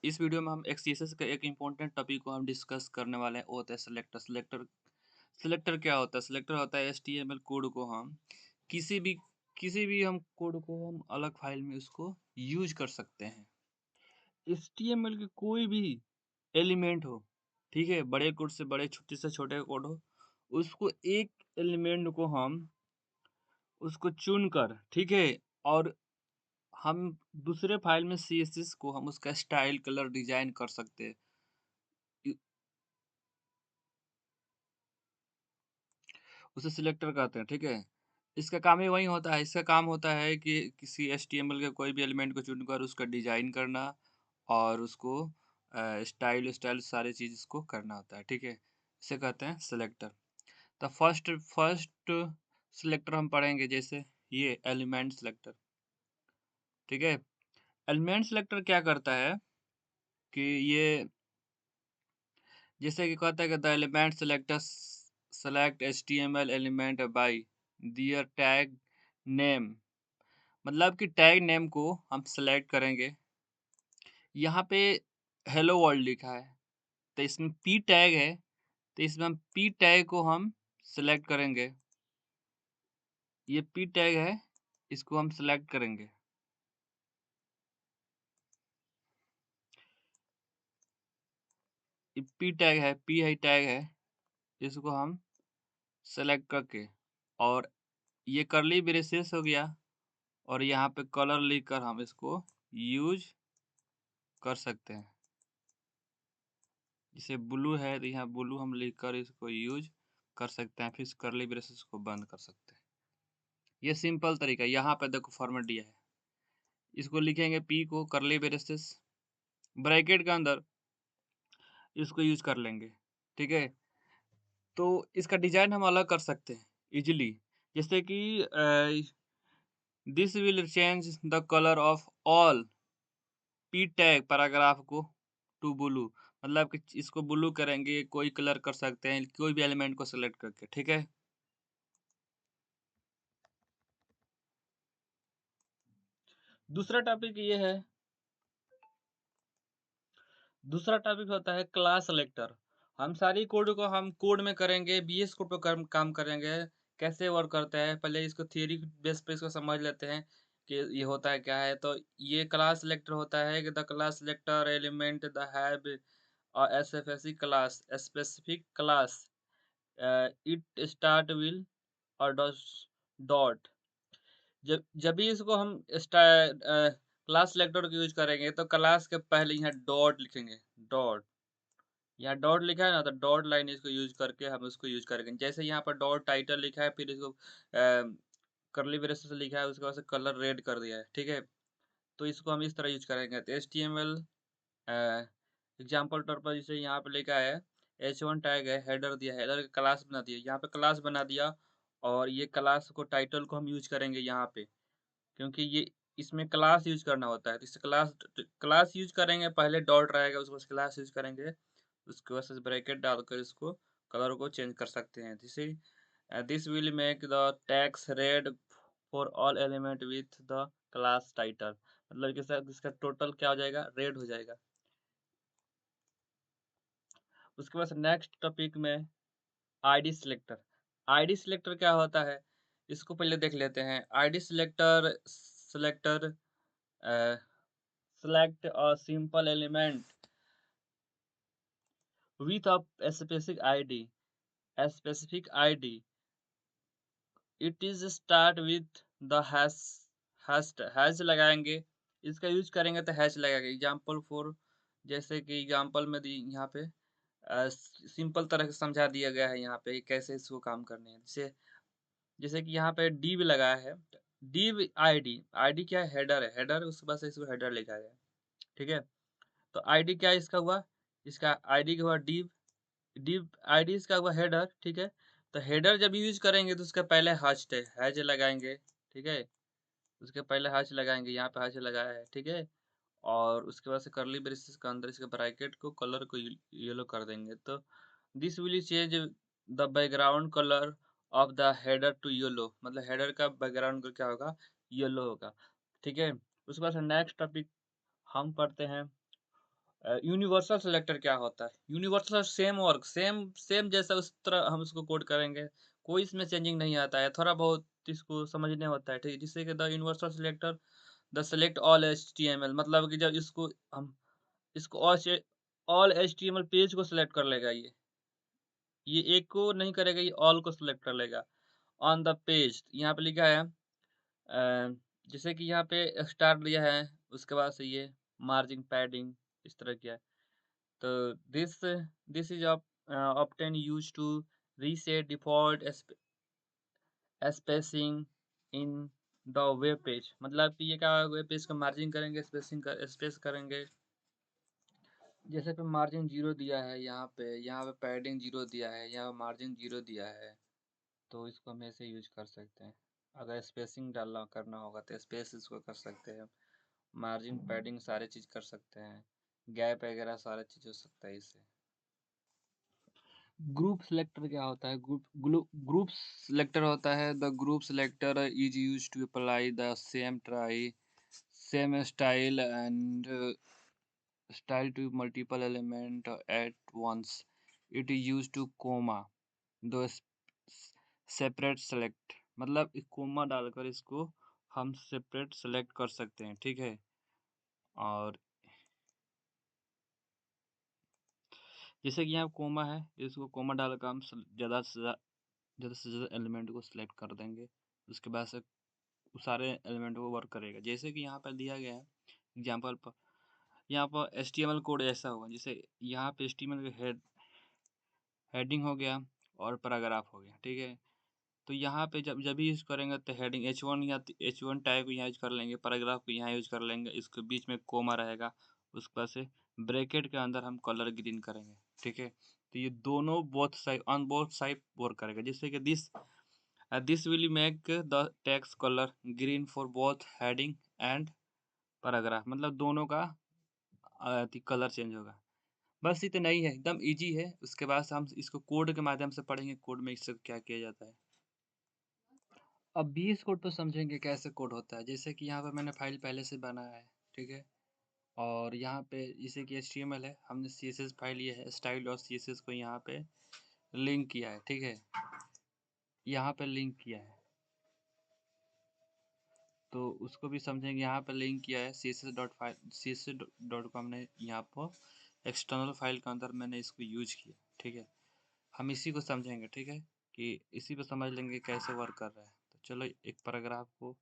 इस वीडियो में हम एक सीएसएस का एक इम्पोर्टेंट टॉपिक को हम डिस्कस करने वाले हैं, वो होता है सिलेक्टर। सिलेक्टर क्या होता है? सिलेक्टर होता है एचटीएमएल कोड को हम किसी भी किसी भी हम कोड को हम अलग फाइल में उसको यूज कर सकते हैं। एचटीएमएल के कोई भी एलिमेंट हो, ठीक है, बड़े कोड से बड़े, छोटे से छोटे कोड हो, उसको एक एलिमेंट को हम उसको चुनकर, ठीक है, और हम दूसरे फाइल में सीएसएस को हम उसका स्टाइल, कलर, डिजाइन कर सकते हैं। उसे सिलेक्टर कहते हैं, ठीक है? इसका काम ही वही होता है, इसका काम होता है कि किसी एचटीएमएल के कोई भी एलिमेंट को चुनकर उसका डिज़ाइन करना और उसको स्टाइल स्टाइल सारी चीज़ इसको करना होता है, ठीक है? इसे कहते हैं सिलेक्टर। तो फर्स्ट फर्स्ट सिलेक्टर हम पढ़ेंगे, जैसे ये एलिमेंट सिलेक्टर, ठीक है? एलिमेंट सिलेक्टर क्या करता है कि ये जैसे कि कहता है कि the element selector select HTML element by their tag name, मतलब कि टैग नेम को हम सेलेक्ट करेंगे। यहाँ पे हेलो वर्ल्ड लिखा है, तो इसमें पी टैग है, तो इसमें हम पी टैग को हम सेलेक्ट करेंगे। ये पी टैग है, इसको हम सेलेक्ट करेंगे। ये पी टैग है, पी है टैग है, इसको हम सेलेक्ट करके, और ये कर्ली ब्रेसेस हो गया, और यहाँ पे कलर लिखकर हम इसको यूज कर सकते हैं। जैसे ब्लू है, तो यहाँ ब्लू हम लिखकर इसको यूज कर सकते हैं, फिर कर्ली ब्रेसेस को बंद कर सकते हैं। ये सिंपल तरीका है। यहाँ पे देखो फॉर्मेट दिया है, इसको लिखेंगे पी को कर्ली ब्रेसेस ब्रैकेट के अंदर इसको यूज कर लेंगे, ठीक है? तो इसका डिजाइन हम अलग कर सकते हैं इजीली, जैसे कि this will change the colour of all P tag paragraph को टू ब्लू, मतलब कि इसको ब्लू करेंगे, कोई कलर कर सकते हैं कोई भी एलिमेंट को सेलेक्ट करके, ठीक है? दूसरा टॉपिक ये है, दूसरा टॉपिक होता है क्लास सेलेक्टर। हम सारी कोड को हम कोड में करेंगे, बीएस कोड पे काम करेंगे। कैसे वर्क करता है, पहले इसको थियरी बेस पे इसको समझ लेते हैं कि ये होता है क्या है। तो ये क्लास सेलेक्टर होता है कि the class selector element the have SFAC class specific class it start will और डॉट। जब जब भी इसको हम क्लास सेलेक्टर को यूज करेंगे, तो क्लास के पहले यहाँ डॉट लिखेंगे, डॉट। यहाँ डॉट लिखा है ना, तो डॉट लाइन इसको यूज करके हम इसको यूज करेंगे। जैसे यहाँ पर डॉट टाइटल लिखा है, फिर इसको करली ब्रेसेस लिखा है, उसके बाद से कलर रेड कर दिया है, ठीक है? तो इसको हम इस तरह यूज करेंगे। तो HTML एग्जाम्पल तौर पर जैसे यहाँ पे लिखा है H1 टैग है, हेडर दिया है, हेडर का क्लास बना दिया, यहाँ पे क्लास बना दिया, और ये क्लास को टाइटल को हम यूज करेंगे यहाँ पे, क्योंकि ये इसमें क्लास यूज करना होता है। तो इस क्लास क्लास यूज करेंगे, पहले डॉट रहेगा, उसके बाद क्लास यूज करेंगे, उसके बाद ब्रैकेट डालकर इसको कलर को चेंज कर सकते हैं। This will make the text red for all element with the class title, मतलब कि सर इसका टोटल क्या हो जाएगा, रेड हो जाएगा। उसके बाद नेक्स्ट टॉपिक में आईडी सिलेक्टर। आईडी सिलेक्टर क्या होता है, इसको पहले देख लेते हैं। ID selector selector select a simple element with a specific id. A specific id. It is start with the hash लगाएंगे। इसका यूज करेंगे तो हैश लगाएंगे। एग्जाम्पल फॉर, जैसे कि एग्जाम्पल में दी यहाँ पे सिंपल तरह से समझा दिया गया है यहाँ पे कैसे इसको काम करने हैं। जैसे जैसे कि यहाँ पे div लगाया है, div id। id क्या है, हेडर है, हेडर, उसके बाद से इसको हेडर लिखा गया है, ठीक है? तो आईडी क्या इसका हुआ, इसका आईडी का हुआ div, div आईडी इसका हुआ हेडर, ठीक है? तो हेडर जब यूज करेंगे तो उसके पहले हैज लगाएंगे, ठीक है? उसके पहले हैश लगाएंगे, यहाँ पे हैश लगाया है, ठीक है? और उसके बाद से करली ब्रेसेस के अंदर इसके ब्रैकेट को कलर को येलो कर देंगे। तो this will change the background colour of the header to yellow, मतलब हेडर का बैकग्राउंड क्या होगा, येलो होगा, ठीक है? उसके बाद नेक्स्ट टॉपिक हम पढ़ते हैं यूनिवर्सल सिलेक्टर क्या होता है? Universal same work, same same जैसा उस तरह हम उसको कोड करेंगे। कोई इसमें चेंजिंग नहीं आता है, थोड़ा बहुत इसको समझने होता है, ठीक है? जिससे कि the universal selector the select all HTML, मतलब कि जब इसको हम इसको ऑल एचटीएमएल पेज को सिलेक्ट कर लेगा ये। ये एक को नहीं करेगा, ये ऑल को सिलेक्ट कर लेगा। ऑन द पेज यहाँ पे लिखा है जैसे कि यहाँ पे स्टार दिया है, उसके बाद से ये मार्जिन, पैडिंग इस तरह किया है। तो this is often used to reset default spacing in the web page, मतलब कि ये क्या वेब पेज का मार्जिन करेंगे, स्पेसिंग का स्पेस करेंगे। जैसे पे मार्जिन 0 दिया है यहाँ पे पैडिंग 0 दिया है, यहाँ पे मार्जिन 0 दिया है, तो इसको हम ऐसे यूज कर सकते हैं। अगर स्पेसिंग डालना करना होगा तो स्पेस इसको कर सकते हैं, मार्जिन, पैडिंग सारे चीज़ कर सकते हैं, गैप वगैरह सारा चीज़ हो सकता है इससे। ग्रुप सिलेक्टर क्या होता है? ग्रुप सिलेक्टर होता है, the group selector is use to apply the same style to multiple element at once. It is used to comma दो सेपरेट सेलेक्ट, मतलब एक कोमा डालकर इसको हम सेपरेट सेलेक्ट कर सकते हैं, ठीक है? और जैसे कि यहाँ कोमा है, इसको कोमा डालकर हम ज़्यादा एलिमेंट को सिलेक्ट कर देंगे, उसके बाद से सारे एलिमेंट को वर्क करेगा। जैसे कि यहाँ पर दिया गया है एग्जाम्पल पर, यहाँ पर एचटीएमएल कोड ऐसा होगा, जैसे यहाँ पे एचटीएमएल का हेडिंग हो गया और पैराग्राफ हो गया, ठीक है? तो यहाँ पे जब जब भी यूज़ करेंगे तो हेडिंग H1 या H1 टैग को यहाँ यूज कर लेंगे, पैराग्राफ को यहाँ यूज कर लेंगे, इसके बीच में कोमा रहेगा, उसके बाद से ब्रैकेट के अंदर हम कलर ग्रीन करेंगे, ठीक है? तो ये दोनों बोथ साइड वर्क करेगा, जिससे कि this will make the text colour green for both heading and paragraph, मतलब दोनों का कलर चेंज होगा। बस इतना ही है, एकदम इजी है। उसके बाद से हम इसको कोड के माध्यम से पढ़ेंगे, कोड में इससे क्या किया जाता है। अब बीएस कोड तो समझेंगे कैसे कोड होता है। जैसे कि यहाँ पे मैंने फाइल पहले से बनाया है, ठीक है? और यहाँ पे जैसे कि HTML है, हमने CSS फाइल ये है, स्टाइल और CSS को यहाँ पे लिंक किया है, ठीक है? यहाँ पे लिंक किया है, तो उसको भी समझेंगे। यहाँ पे लिंक किया है CSS को हमने यहाँ पर एक्सटर्नल फाइल के अंदर मैंने इसको यूज किया, ठीक है? हम इसी को समझेंगे, ठीक है? कि इसी पे समझ लेंगे कैसे वर्क कर रहा है। तो चलो एक पैराग्राफ को,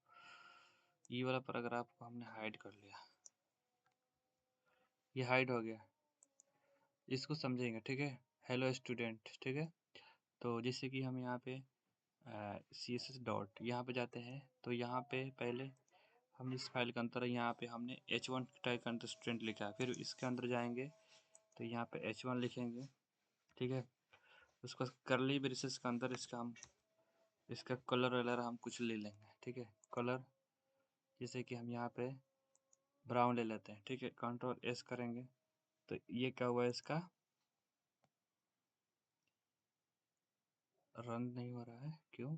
ये वाला पैराग्राफ को हमने हाइड कर लिया, ये हाइड हो गया, इसको समझेंगे, ठीक है? हेलो स्टूडेंट, ठीक है? तो जैसे कि हम यहाँ पे CSS डॉट यहाँ पे जाते हैं, तो यहाँ पे पहले हम इस फाइल के अंदर यहाँ पे हमने H1 टाइप का स्टूडेंट लिखा है, फिर इसके अंदर जाएंगे तो यहाँ पे H1 लिखेंगे, ठीक है? उसको करली ब्रेसेस के अंदर इसका कलर वगैरह हम कुछ ले लेंगे, ठीक है? कलर जैसे कि हम यहाँ पे ब्राउन ले लेते हैं, ठीक है? Ctrl+S करेंगे तो ये क्या हुआ, इसका रन नहीं हो रहा है, क्यों?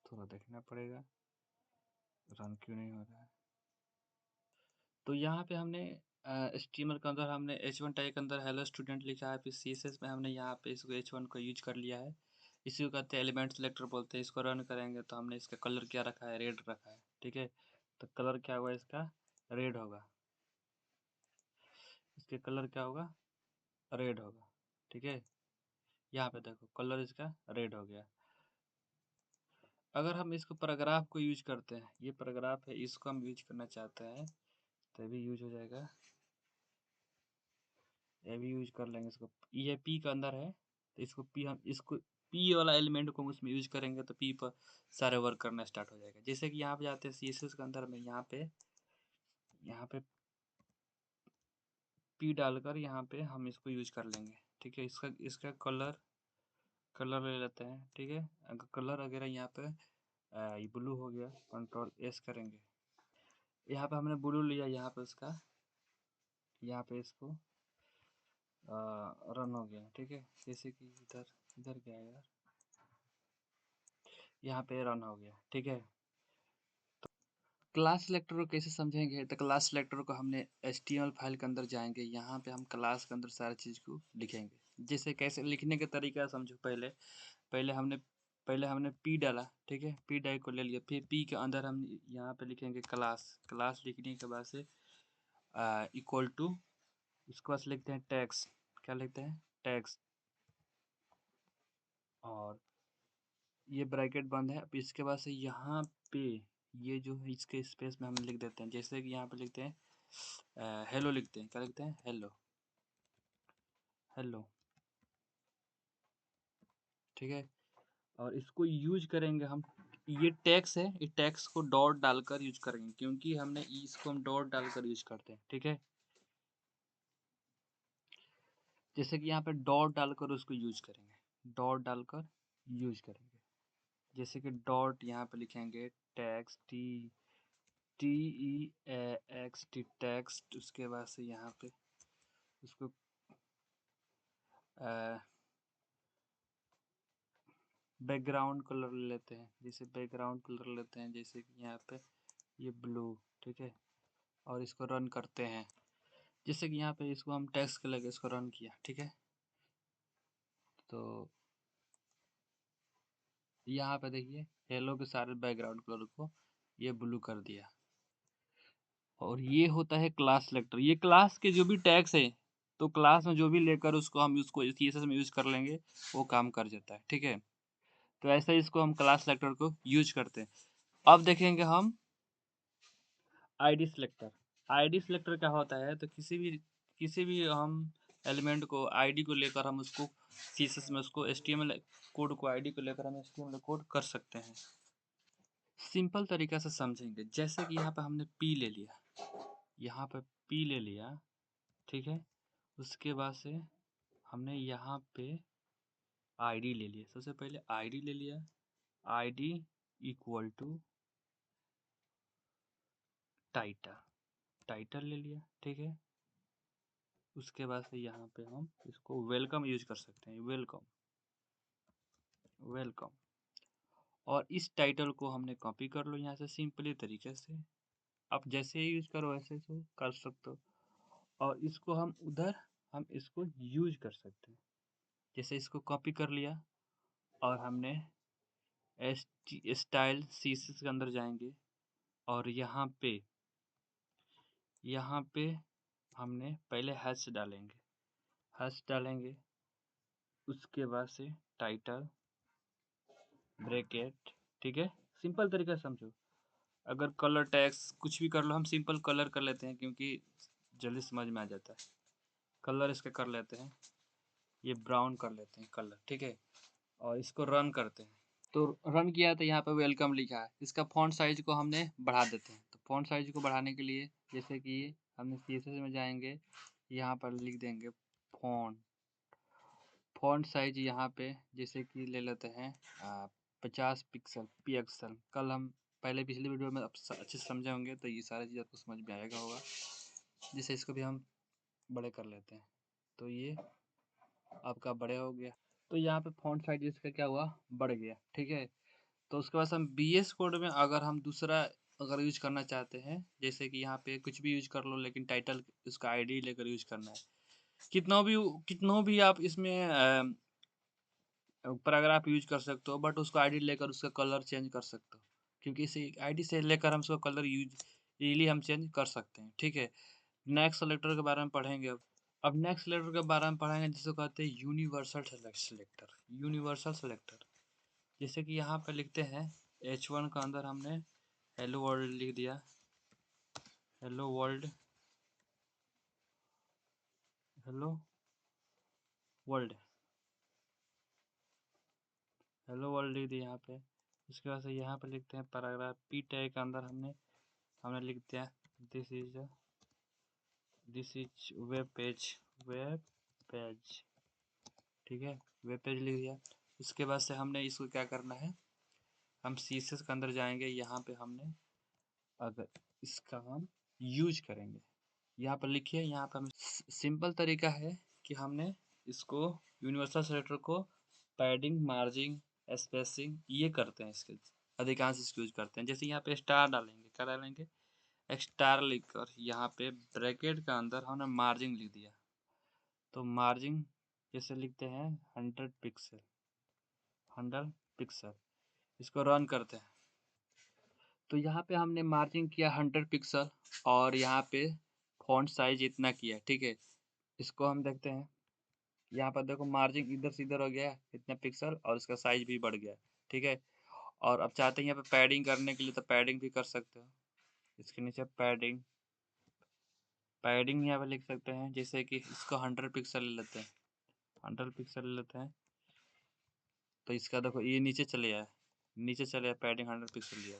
थोड़ा देखना पड़ेगा, रन क्यों नहीं हो रहा है। तो यहाँ पे हमने HTML के अंदर हमने H1 टैग के अंदर हेलो स्टूडेंट लिखा है, फिर CSS में हमने यहाँ पे इसको H1 को यूज कर लिया है। इसी को कहते हैं एलिमेंट सेलेक्टर बोलते हैं। इसको रन करेंगे तो हमने इसका कलर क्या रखा है, रेड रखा है, ठीक है? तो कलर क्या हुआ इसका, रेड होगा। इसके कलर क्या होगा, रेड होगा, ठीक है? यहाँ पे देखो कलर इसका रेड हो गया। अगर हम इसको पैराग्राफ को यूज करते हैं, ये पैराग्राफ है, इसको हम यूज करना चाहते हैं तभी यूज हो जाएगा, ये भी यूज कर लेंगे इसको। ये पी के अंदर है तो इसको पी वाला एलिमेंट को उसमें यूज करेंगे तो पी पर सारे वर्क करना स्टार्ट हो जाएगा। जैसे कि यहाँ पे जाते हैं CSS के अंदर में, यहाँ पे पी डालकर यहाँ पे हम इसको यूज कर लेंगे, ठीक है? इसका इसका कलर ले लेते हैं, ठीक है? अगर कलर वगैरह यहाँ पे ये ब्लू हो गया, Ctrl+S करेंगे। यहाँ पे हमने ब्लू लिया, यहाँ पे यहाँ पे इसको रन हो गया, ठीक है? जैसे कि इधर इधर गया यार, यहाँ पे रन हो गया, ठीक है? क्लास सेलेक्टर को कैसे समझेंगे, तो क्लास सेलेक्टर को हमने HTML फाइल के अंदर जाएंगे, यहाँ पे हम क्लास के अंदर सारी चीज़ को लिखेंगे। जैसे कैसे लिखने का तरीका समझो। पहले पहले हमने पहले हमने पी डाला, ठीक है, पी डाई को ले लिया, फिर पी के अंदर हम यहाँ पे लिखेंगे क्लास। क्लास लिखने के बाद से इक्वल टू, इसके बाद लिखते हैं टैक्स। क्या लिखते हैं? टैक्स। और ये ब्रैकेट बंद है। अब इसके बाद से यहाँ पे ये जो है इसके स्पेस में हम लिख देते हैं, जैसे कि यहाँ पे लिखते हैं हेलो, लिखते हैं, क्या लिखते हैं? हेलो। हेलो, ठीक है। और इसको यूज करेंगे हम, ये टैक्स है, इस टैक्स को डॉट डालकर यूज करेंगे, क्योंकि हमने इसको हम डॉट डालकर यूज करते हैं, ठीक है। जैसे कि यहाँ पे डॉट डालकर उसको यूज करेंगे, डॉट डालकर यूज करेंगे। जैसे कि डॉट यहाँ पे लिखेंगे टैक्स, TEXT, टेक्स्ट। उसके बाद से यहाँ पे उसको बैकग्राउंड कलर ले लेते हैं, जैसे बैकग्राउंड कलर लेते हैं, जैसे कि यहाँ पे ये ब्लू, ठीक है। और इसको रन करते हैं, जैसे कि यहाँ पे इसको हम टेक्स्ट के लगे इसको रन किया, ठीक है। तो यहाँ पे देखिए हेलो के सारे बैकग्राउंड कलर को ये ब्लू कर दिया। और ये होता है क्लास सेलेक्टर। ये क्लास के जो भी टैग्स है, तो क्लास में जो भी लेकर उसको हम उसको CSS में यूज कर लेंगे, वो काम कर जाता है, ठीक है। तो ऐसे ही इसको हम क्लास सेलेक्टर को यूज करते हैं। अब देखेंगे हम आईडी सेलेक्टर। आईडी सेलेक्टर क्या होता है, तो किसी भी हम एलिमेंट को आईडी को लेकर हम उसको CSS में उसको HTML कोड को आईडी को लेकर हम HTML कोड कर सकते हैं। सिंपल तरीका से समझेंगे, जैसे कि यहाँ पे हमने पी ले लिया, यहाँ पे पी ले लिया, ठीक है। उसके बाद से हमने यहाँ पे आईडी ले लिया, सबसे पहले आईडी ले लिया, ID equal to title, title ले लिया, ठीक है। उसके बाद से यहाँ पे हम इसको वेलकम यूज कर सकते हैं, वेलकम, वेलकम। और इस टाइटल को हमने कॉपी कर लो यहाँ से सिंपली तरीके से, आप जैसे ही यूज करो वैसे तो कर सकते हो। और इसको हम उधर हम इसको यूज कर सकते हैं, जैसे इसको कॉपी कर लिया और हमने स्टाइल CSS के अंदर जाएंगे और यहाँ पे हमने पहले हैश डालेंगे, हैश डालेंगे। उसके बाद से टाइटल ब्रैकेट, ठीक है। सिंपल तरीका से समझो। अगर कलर टैक्स कुछ भी कर लो, हम सिंपल कलर कर लेते हैं क्योंकि जल्दी समझ में आ जाता है। कलर इसका कर लेते हैं, ये ब्राउन कर लेते हैं कलर, ठीक है। और इसको रन करते हैं, तो रन किया तो यहाँ पे वेलकम लिखा है। इसका फॉन्ट साइज को हमने बढ़ा देते हैं, तो फॉन्ट साइज को बढ़ाने के लिए जैसे कि हमने CSS में जाएंगे, यहाँ पर लिख देंगे फॉन्ट, फॉन्ट साइज यहाँ पे जैसे कि ले लेते हैं 50 पिक्सल। कल हम पहले पिछली वीडियो में अच्छे से समझे होंगे, तो ये सारी चीज़ आपको समझ में आएगा होगा। जैसे इसको भी हम बड़े कर लेते हैं, तो ये आपका बड़े हो गया। तो यहाँ पे फॉन्ट साइज इसका क्या हुआ, बढ़ गया, ठीक है। तो उसके बाद हम BS कोड में अगर हम दूसरा अगर यूज करना चाहते हैं, जैसे कि यहाँ पे कुछ भी यूज कर लो, लेकिन टाइटल उसका आईडी लेकर यूज करना है। कितना भी आप इसमें पैराग्राफ यूज कर सकते हो, बट उसको आईडी लेकर उसका कलर चेंज कर सकते हो, क्योंकि इसी आईडी से लेकर हम उसका कलर यूज इजीली हम चेंज कर सकते हैं, ठीक है। नेक्स्ट सेलेक्टर के बारे में पढ़ेंगे अब नेक्स्ट सेलेक्टर के बारे में पढ़ेंगे, जिसको कहते हैं यूनिवर्सल सेलेक्टर। यूनिवर्सल सेलेक्टर जैसे कि यहाँ पे लिखते हैं H1 का अंदर हमने हेलो वर्ल्ड लिख दिया, hello world, hello world, hello world लिख दिया यहाँ पे। उसके बाद से यहाँ पे लिखते हैं पैराग्राफ, पी टैग के अंदर हमने हमने लिख दिया this is web page, web page, ठीक है, वेब पेज लिख दिया। उसके बाद से हमने इसको क्या करना है, हम CSS के अंदर जाएंगे, यहाँ पे हमने अगर इसका हम यूज करेंगे, यहाँ पर लिखिए, यहाँ पर हम सिंपल तरीका है कि हमने इसको यूनिवर्सल सेलेक्टर को पैडिंग, मार्जिन, स्पेसिंग ये करते हैं इसके। अधिकांश इसको यूज करते हैं। जैसे यहाँ पे स्टार डालेंगे, क्या डालेंगे? स्टार लिखकर यहाँ पे ब्रैकेट के अंदर हमने मार्जिन लिख दिया। तो मार्जिन जैसे लिखते हैं 100 पिक्सल, 100 पिक्सल। इसको रन करते हैं तो यहाँ पे हमने मार्जिन किया 100 पिक्सल और यहाँ पे फॉन्ट साइज इतना किया, ठीक है। इसको हम देखते हैं, यहाँ पर देखो मार्जिन इधर से इधर हो गया है इतना पिक्सल और इसका साइज भी बढ़ गया है, ठीक है। और अब चाहते हैं यहाँ पे पैडिंग करने के लिए तो पैडिंग भी कर सकते हो। इसके नीचे पैडिंग, पैडिंग यहाँ पे लिख सकते हैं, जैसे कि इसको 100 पिक्सल ले लेते हैं, 100 पिक्सल ले लेते हैं। तो इसका देखो ये नीचे चले आया, नीचे चले आया, पैडिंग 100 पिक्सल लिया।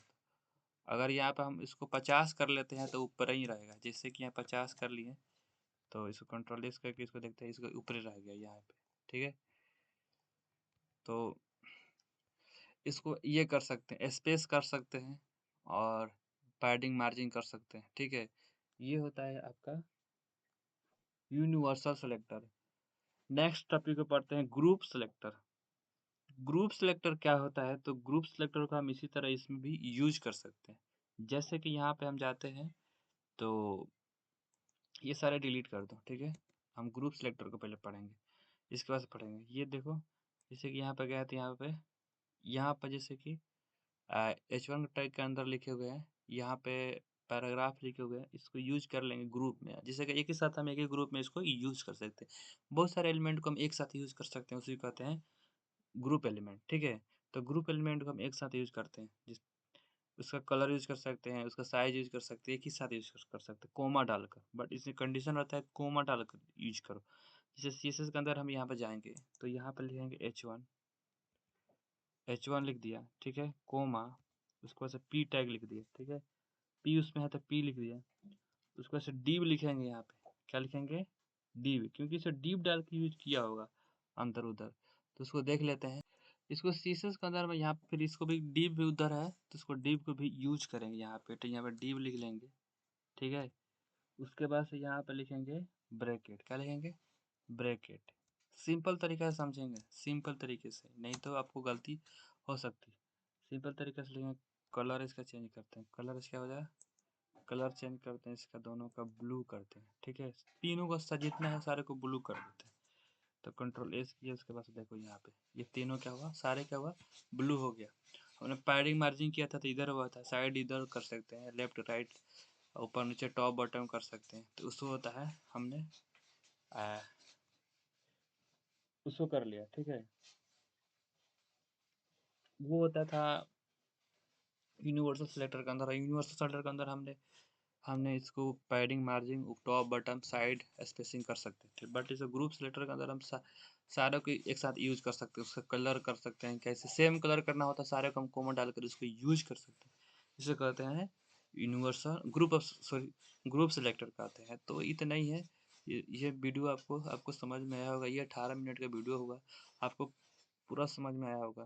अगर यहाँ पे हम इसको 50 कर लेते हैं तो ऊपर ही रहेगा। जैसे कि यहाँ 50 कर लिए तो इसको कंट्रोल एस करके इसको देखते हैं, इसको ऊपर ही रह गया यहाँ पे, ठीक है। तो इसको ये कर सकते हैं, स्पेस कर सकते हैं और पैडिंग मार्जिन कर सकते हैं, ठीक है। ये होता है आपका यूनिवर्सल सेलेक्टर। नेक्स्ट टॉपिक पे पढ़ते हैं ग्रुप सेलेक्टर। ग्रुप सेलेक्टर क्या होता है? तो ग्रुप सेलेक्टर को हम इसी तरह इसमें भी यूज कर सकते हैं। जैसे कि यहाँ पे हम जाते हैं तो ये सारे डिलीट कर दो, ठीक है। हम ग्रुप सेलेक्टर को पहले पढ़ेंगे, इसके बाद पढ़ेंगे। ये देखो जैसे कि यहाँ पे गया तो यहाँ पर जैसे कि H1 टैग के अंदर लिखे हुए हैं, यहाँ पे पैराग्राफ लिखे हुए हैं, इसको यूज कर लेंगे ग्रुप में। जैसे कि एक ही साथ हम एक ही ग्रुप में इसको यूज कर सकते हैं। बहुत सारे एलिमेंट को हम एक साथ यूज कर सकते हैं, उसी को कहते हैं ग्रुप एलिमेंट, ठीक है। तो ग्रुप एलिमेंट को हम एक साथ यूज करते हैं, जिस उसका कलर यूज कर सकते हैं, उसका साइज यूज कर सकते हैं, एक ही साथ यूज कर सकते हैं कोमा डालकर। बट इसमें कंडीशन रहता है कोमा डालकर यूज करो। जैसे CSS के अंदर हम यहाँ पे जाएंगे तो यहाँ पे लिखेंगे H1 लिख दिया, ठीक है, कोमा, उसके बाद से P टैग लिख दिया, ठीक है। P उसमें है तो P लिख दिया। उसके बाद से div लिखेंगे, यहाँ पे क्या लिखेंगे? div, क्योंकि इसे div डाल के यूज किया होगा अंदर उधर। तो उसको देख लेते हैं। इसको CSS के अंदर में यहाँ पे फिर इसको भी div भी उधर है तो इसको div को भी यूज करेंगे यहाँ पे। तो यहाँ पे div लिख लेंगे, ठीक है। उसके बाद से यहाँ पे लिखेंगे ब्रैकेट, क्या लिखेंगे? ब्रैकेट। सिंपल तरीका से समझेंगे, सिंपल तरीके से, नहीं तो आपको गलती हो सकती है। सिंपल तरीके से लिखेंगे, कलर इसका चेंज करते हैं, कलर इसका हो जाएगा, कलर चेंज करते हैं, इसका दोनों का ब्लू करते हैं, ठीक है। तीनों का जितना है सारे को ब्लू कर देते हैं। तो कंट्रोल एस किया, उसके बाद देखो यहाँ पे ये तीनों क्या हुआ, सारे क्या हुआ, ब्लू हो गया। हमने पैडिंग मार्जिन किया था तो इधर हुआ था, साइड इधर कर सकते हैं, लेफ्ट राइट ऊपर नीचे टॉप बॉटम कर सकते हैं। तो उसको होता है हमने उसको कर लिया, ठीक है। वो होता था यूनिवर्सल सेलेक्टर के अंदर। यूनिवर्सल सेलेक्टर के अंदर हमने हमने इसको padding margin top button side spacing कर सकते थे। बट इसे ग्रुप सेलेक्टर के अंदर हम सारे को एक साथ यूज कर सकते हैं। उसका कलर कर सकते हैं, कैसे सेम कलर करना होता है सारे को हम कॉमन डालकर उसको यूज कर सकते हैं। इसे कहते हैं universal group of, sorry, group selector कहते हैं। तो इतना ही है। ये वीडियो आपको समझ में आया होगा। ये 18 मिनट का वीडियो होगा, आपको पूरा समझ में आया होगा।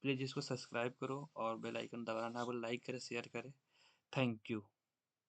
प्लीज़ इसको सब्सक्राइब करो और बेल आइकन दबाना ना भूलो, लाइक करें, शेयर करें। Thank you.